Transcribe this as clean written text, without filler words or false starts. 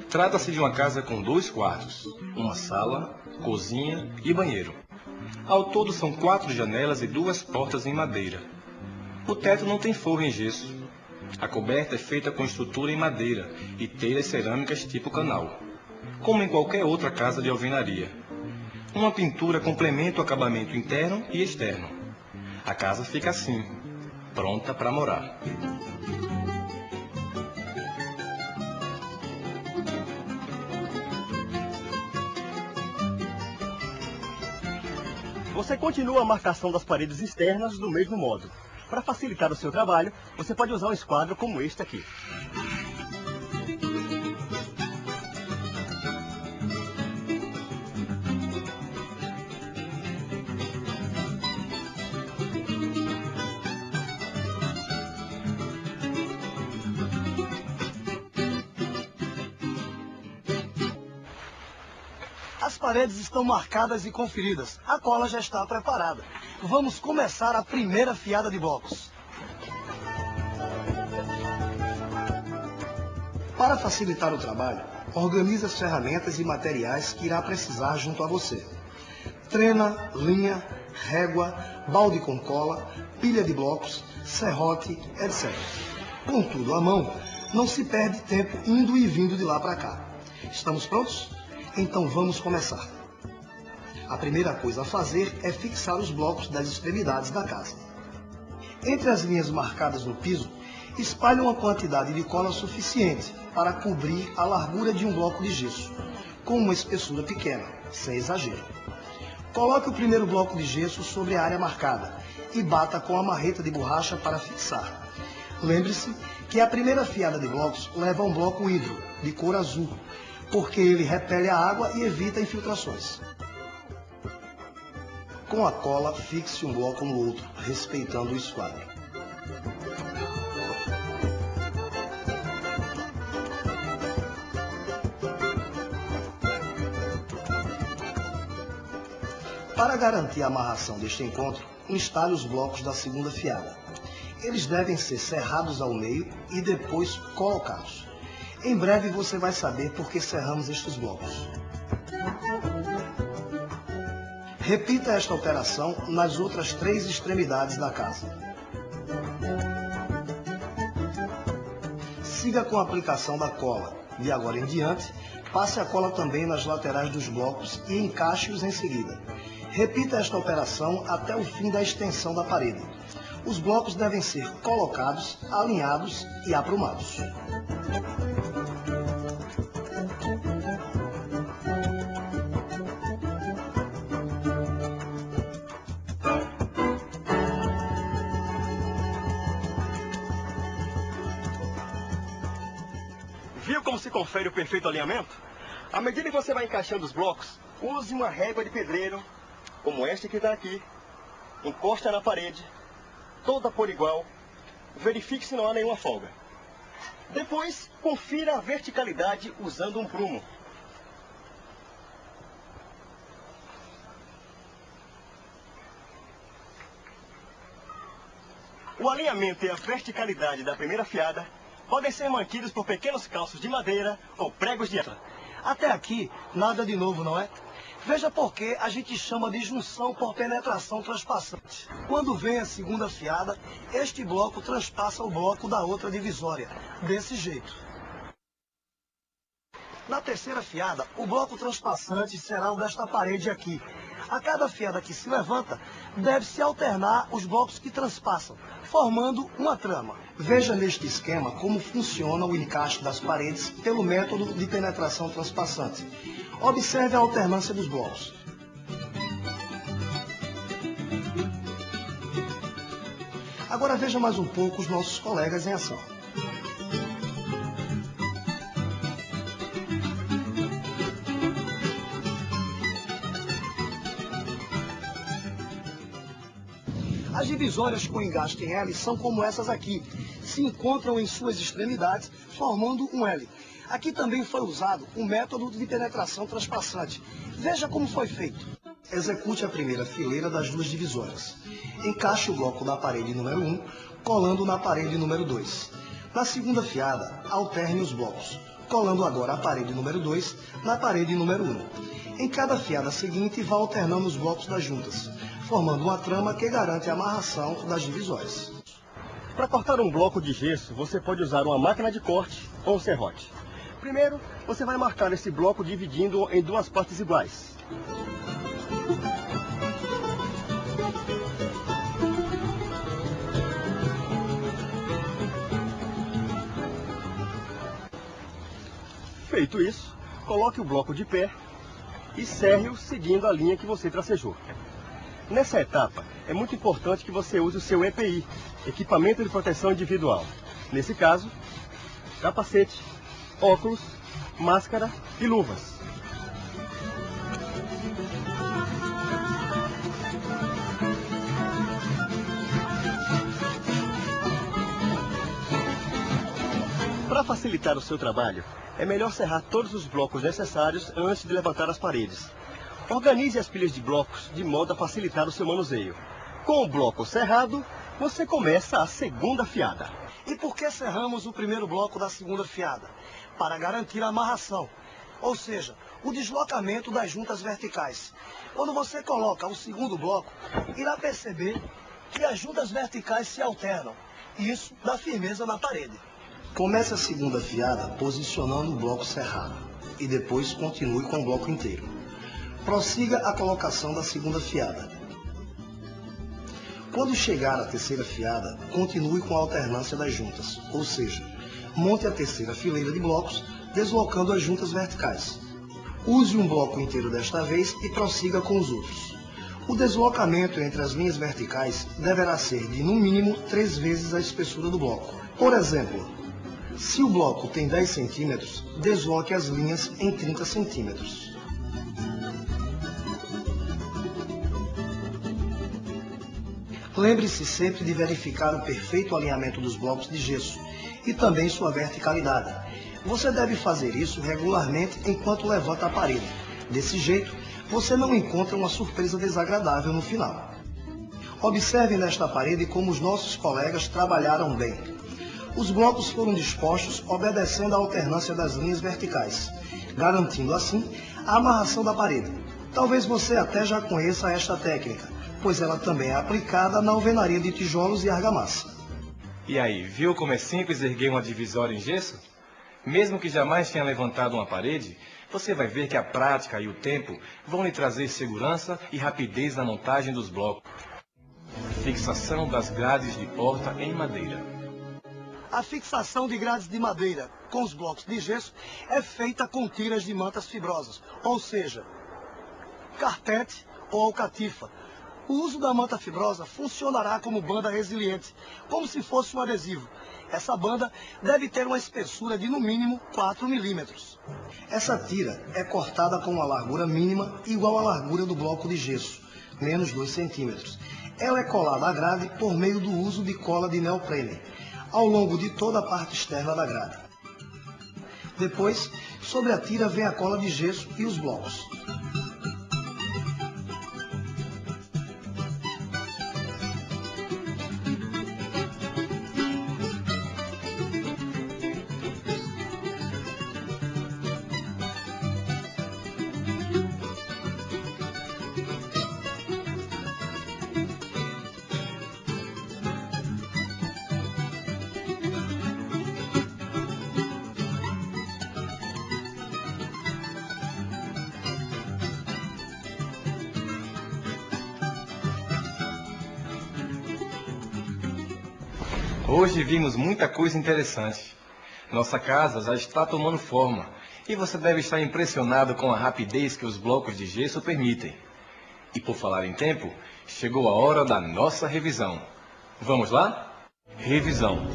Trata-se de uma casa com 2 quartos, uma sala, cozinha e banheiro. Ao todo são 4 janelas e 2 portas em madeira. O teto não tem forro em gesso. A coberta é feita com estrutura em madeira e telhas cerâmicas tipo canal, como em qualquer outra casa de alvenaria. Uma pintura complementa o acabamento interno e externo. A casa fica assim, pronta para morar. Você continua a marcação das paredes externas do mesmo modo. Para facilitar o seu trabalho, você pode usar um esquadro como este aqui. As paredes estão marcadas e conferidas. A cola já está preparada. Vamos começar a primeira fiada de blocos. Para facilitar o trabalho, organize as ferramentas e materiais que irá precisar junto a você. Trena, linha, régua, balde com cola, pilha de blocos, serrote, etc. Com tudo à mão, não se perde tempo indo e vindo de lá para cá. Estamos prontos? Então vamos começar. A primeira coisa a fazer é fixar os blocos das extremidades da casa. Entre as linhas marcadas no piso, espalhe uma quantidade de cola suficiente para cobrir a largura de um bloco de gesso, com uma espessura pequena, sem exagero. Coloque o primeiro bloco de gesso sobre a área marcada e bata com a marreta de borracha para fixar. Lembre-se que a primeira fiada de blocos leva um bloco hidro, de cor azul, porque ele repele a água e evita infiltrações. Com a cola, fixe um bloco no outro, respeitando o esquadro. Para garantir a amarração deste encontro, instale os blocos da segunda fiada. Eles devem ser serrados ao meio e depois colocados. Em breve você vai saber por que serramos estes blocos. Repita esta operação nas outras 3 extremidades da casa. Siga com a aplicação da cola. De agora em diante, passe a cola também nas laterais dos blocos e encaixe-os em seguida. Repita esta operação até o fim da extensão da parede. Os blocos devem ser colocados, alinhados e aprumados. Viu como se confere o perfeito alinhamento? À medida que você vai encaixando os blocos, use uma régua de pedreiro, como esta que está aqui, encosta na parede, toda por igual, verifique se não há nenhuma folga. Depois, confira a verticalidade usando um prumo. O alinhamento e a verticalidade da primeira fiada podem ser mantidos por pequenos calços de madeira ou pregos de aço. Até aqui, nada de novo, não é? Veja por que a gente chama de junção por penetração transpassante. Quando vem a segunda fiada, este bloco transpassa o bloco da outra divisória, desse jeito. Na terceira fiada, o bloco transpassante será o desta parede aqui. A cada fiada que se levanta, deve-se alternar os blocos que transpassam, formando uma trama. Veja neste esquema como funciona o encaixe das paredes pelo método de penetração transpassante. Observe a alternância dos blocos. Agora veja mais um pouco os nossos colegas em ação. As divisórias com engaste em L são como essas aqui. Se encontram em suas extremidades, formando um L. Aqui também foi usado o método de penetração transpassante. Veja como foi feito. Execute a primeira fileira das 2 divisórias. Encaixe o bloco da parede número 1, colando na parede número 2. Na segunda fiada, alterne os blocos. colando agora a parede número 2 na parede número 1. Em cada fiada seguinte, vá alternando os blocos das juntas, formando uma trama que garante a amarração das divisórias. Para cortar um bloco de gesso, você pode usar uma máquina de corte ou um serrote. Primeiro, você vai marcar esse bloco dividindo em duas partes iguais. Feito isso, coloque o bloco de pé e serre-o seguindo a linha que você tracejou. Nessa etapa, é muito importante que você use o seu EPI, Equipamento de Proteção Individual. Nesse caso, capacete, óculos, máscara e luvas. Para facilitar o seu trabalho, é melhor serrar todos os blocos necessários antes de levantar as paredes. Organize as pilhas de blocos de modo a facilitar o seu manuseio. Com o bloco cerrado, você começa a segunda fiada. E por que serramos o primeiro bloco da segunda fiada? Para garantir a amarração, ou seja, o deslocamento das juntas verticais. Quando você coloca o segundo bloco, irá perceber que as juntas verticais se alternam. Isso dá firmeza na parede. Comece a segunda fiada posicionando o bloco cerrado e depois continue com o bloco inteiro. Prossiga a colocação da segunda fiada. Quando chegar à terceira fiada, continue com a alternância das juntas, ou seja, monte a terceira fileira de blocos, deslocando as juntas verticais. Use um bloco inteiro desta vez e prossiga com os outros. O deslocamento entre as linhas verticais deverá ser de, no mínimo, 3 vezes a espessura do bloco. Por exemplo, se o bloco tem 10 centímetros, desloque as linhas em 30 centímetros. Lembre-se sempre de verificar o perfeito alinhamento dos blocos de gesso e também sua verticalidade. Você deve fazer isso regularmente enquanto levanta a parede. Desse jeito, você não encontra uma surpresa desagradável no final. Observe nesta parede como os nossos colegas trabalharam bem. Os blocos foram dispostos obedecendo à alternância das linhas verticais, garantindo assim a amarração da parede. Talvez você até já conheça esta técnica, pois ela também é aplicada na alvenaria de tijolos e argamassa. E aí, viu como é simples erguer uma divisória em gesso? Mesmo que jamais tenha levantado uma parede, você vai ver que a prática e o tempo vão lhe trazer segurança e rapidez na montagem dos blocos. Fixação das grades de porta em madeira. A fixação de grades de madeira com os blocos de gesso é feita com tiras de mantas fibrosas, ou seja, carpete ou alcatifa. O uso da manta fibrosa funcionará como banda resiliente, como se fosse um adesivo. Essa banda deve ter uma espessura de no mínimo 4 milímetros. Essa tira é cortada com uma largura mínima igual à largura do bloco de gesso, menos 2 centímetros. Ela é colada à grade por meio do uso de cola de neoprene, ao longo de toda a parte externa da grade. Depois, sobre a tira vem a cola de gesso e os blocos. Hoje vimos muita coisa interessante. Nossa casa já está tomando forma e você deve estar impressionado com a rapidez que os blocos de gesso permitem. E por falar em tempo, chegou a hora da nossa revisão. Vamos lá? Revisão.